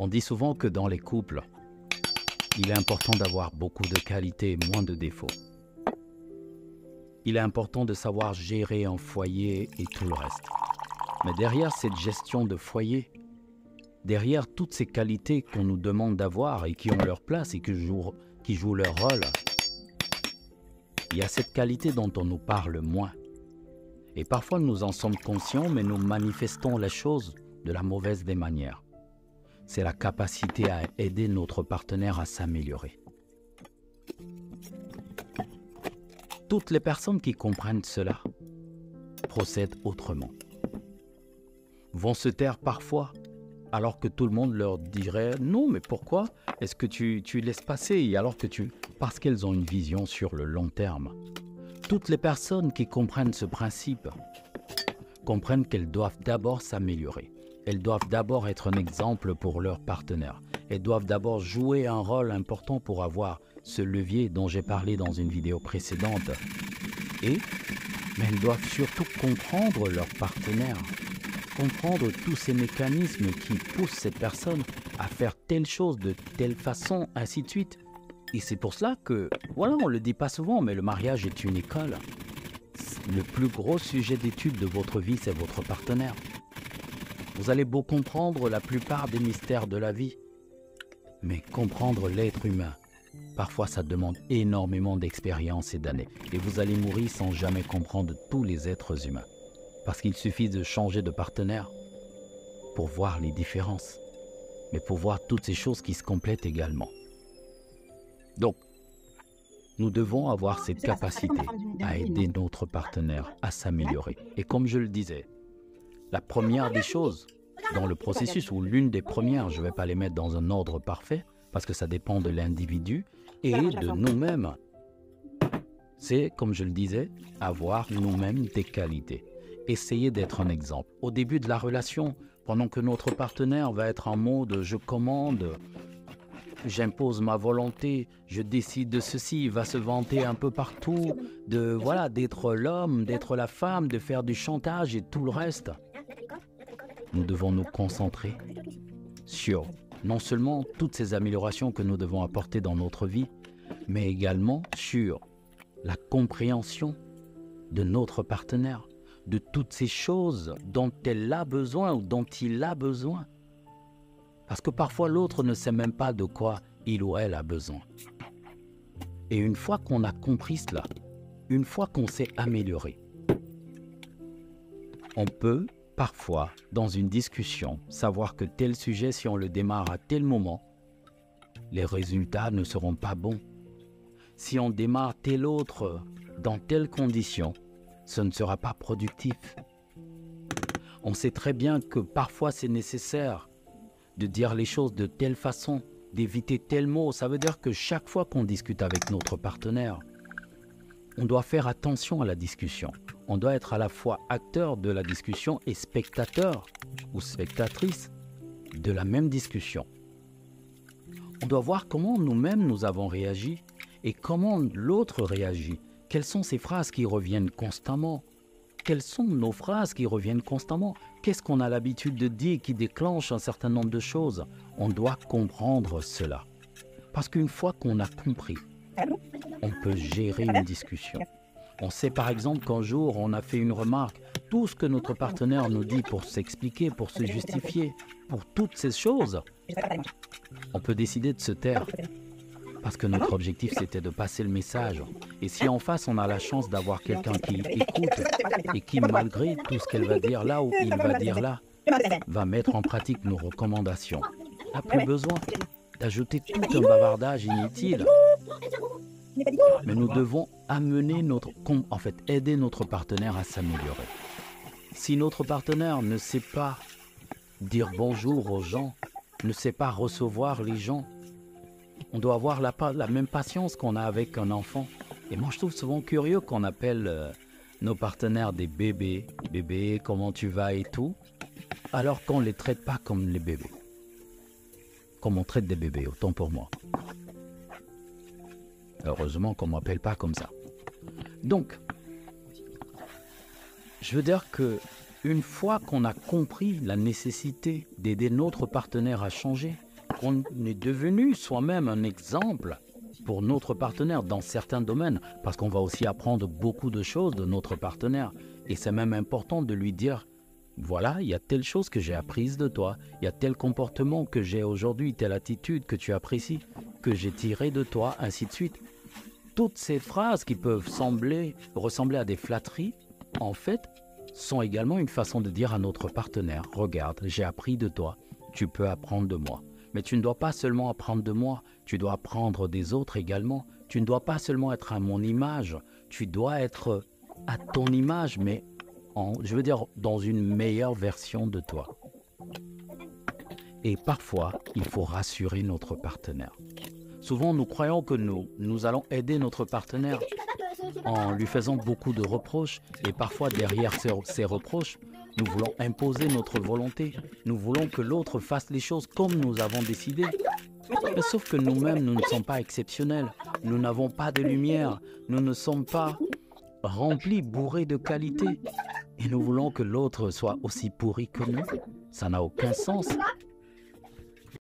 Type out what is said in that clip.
On dit souvent que dans les couples, il est important d'avoir beaucoup de qualités et moins de défauts. Il est important de savoir gérer un foyer et tout le reste. Mais derrière cette gestion de foyer, derrière toutes ces qualités qu'on nous demande d'avoir et qui ont leur place et qui jouent leur rôle, il y a cette qualité dont on nous parle moins. Et parfois nous en sommes conscients, mais nous manifestons les choses de la mauvaise des manières. C'est la capacité à aider notre partenaire à s'améliorer. Toutes les personnes qui comprennent cela procèdent autrement. Vont se taire parfois, alors que tout le monde leur dirait « Non, mais pourquoi est-ce que tu laisses passer ?» Parce qu'elles ont une vision sur le long terme. Toutes les personnes qui comprennent ce principe comprennent qu'elles doivent d'abord s'améliorer. Elles doivent d'abord être un exemple pour leur partenaire. Elles doivent d'abord jouer un rôle important pour avoir ce levier dont j'ai parlé dans une vidéo précédente. Mais elles doivent surtout comprendre leur partenaire, comprendre tous ces mécanismes qui poussent cette personne à faire telle chose de telle façon, ainsi de suite. Et c'est pour cela que, voilà, on ne le dit pas souvent, mais le mariage est une école. Le plus gros sujet d'étude de votre vie, c'est votre partenaire. Vous allez beau comprendre la plupart des mystères de la vie, mais comprendre l'être humain, parfois ça demande énormément d'expérience et d'années. Et vous allez mourir sans jamais comprendre tous les êtres humains. Parce qu'il suffit de changer de partenaire pour voir les différences, mais pour voir toutes ces choses qui se complètent également. Donc, nous devons avoir cette capacité à aider notre partenaire à s'améliorer. Et comme je le disais, la première des choses dans le processus, ou l'une des premières, je ne vais pas les mettre dans un ordre parfait, parce que ça dépend de l'individu et de nous-mêmes, c'est, comme je le disais, avoir nous-mêmes des qualités. Essayer d'être un exemple. Au début de la relation, pendant que notre partenaire va être en mode « je commande », j'impose ma volonté, je décide de ceci, il va se vanter un peu partout, d'être l'homme, d'être la femme, de faire du chantage et tout le reste. Nous devons nous concentrer sur non seulement toutes ces améliorations que nous devons apporter dans notre vie, mais également sur la compréhension de notre partenaire, de toutes ces choses dont elle a besoin ou dont il a besoin. Parce que parfois l'autre ne sait même pas de quoi il ou elle a besoin. Et une fois qu'on a compris cela, une fois qu'on s'est amélioré, on peut parfois, dans une discussion, savoir que tel sujet, si on le démarre à tel moment, les résultats ne seront pas bons. Si on démarre tel autre dans telles conditions, ce ne sera pas productif. On sait très bien que parfois c'est nécessaire de dire les choses de telle façon, d'éviter tel mot. Ça veut dire que chaque fois qu'on discute avec notre partenaire, on doit faire attention à la discussion. On doit être à la fois acteur de la discussion et spectateur ou spectatrice de la même discussion. On doit voir comment nous-mêmes nous avons réagi et comment l'autre réagit. Quelles sont ces phrases qui reviennent constamment? Quelles sont nos phrases qui reviennent constamment? Qu'est-ce qu'on a l'habitude de dire qui déclenche un certain nombre de choses? On doit comprendre cela. Parce qu'une fois qu'on a compris, on peut gérer une discussion. On sait par exemple qu'un jour, on a fait une remarque. Tout ce que notre partenaire nous dit pour s'expliquer, pour se justifier, pour toutes ces choses, on peut décider de se taire. Parce que notre objectif, c'était de passer le message. Et si en face, on a la chance d'avoir quelqu'un qui écoute et qui, malgré tout ce qu'elle va dire là ou il va dire là, va mettre en pratique nos recommandations, on n'a plus besoin d'ajouter tout un bavardage inutile. Mais nous devons aider notre partenaire à s'améliorer. Si notre partenaire ne sait pas dire bonjour aux gens, ne sait pas recevoir les gens, on doit avoir la même patience qu'on a avec un enfant. Et moi, je trouve souvent curieux qu'on appelle nos partenaires des bébés. Bébé, comment tu vas et tout, alors qu'on ne les traite pas comme les bébés. Comme on traite des bébés, autant pour moi. Heureusement qu'on ne m'appelle pas comme ça. Donc, je veux dire que une fois qu'on a compris la nécessité d'aider notre partenaire à changer, qu'on est devenu soi-même un exemple pour notre partenaire dans certains domaines, parce qu'on va aussi apprendre beaucoup de choses de notre partenaire. Et c'est même important de lui dire, voilà, il y a telle chose que j'ai apprise de toi, il y a tel comportement que j'ai aujourd'hui, telle attitude que tu apprécies, que j'ai tiré de toi, ainsi de suite. Toutes ces phrases qui peuvent ressembler à des flatteries, en fait, sont également une façon de dire à notre partenaire, regarde, j'ai appris de toi, tu peux apprendre de moi. Mais tu ne dois pas seulement apprendre de moi, tu dois apprendre des autres également. Tu ne dois pas seulement être à mon image, tu dois être à ton image, mais dans une meilleure version de toi. Et parfois, il faut rassurer notre partenaire. Souvent, nous croyons que nous allons aider notre partenaire en lui faisant beaucoup de reproches. Et parfois, derrière ces reproches, nous voulons imposer notre volonté. Nous voulons que l'autre fasse les choses comme nous avons décidé. Mais sauf que nous-mêmes, nous ne sommes pas exceptionnels. Nous n'avons pas de lumière. Nous ne sommes pas remplis, bourrés de qualité. Et nous voulons que l'autre soit aussi pourri que nous. Ça n'a aucun sens.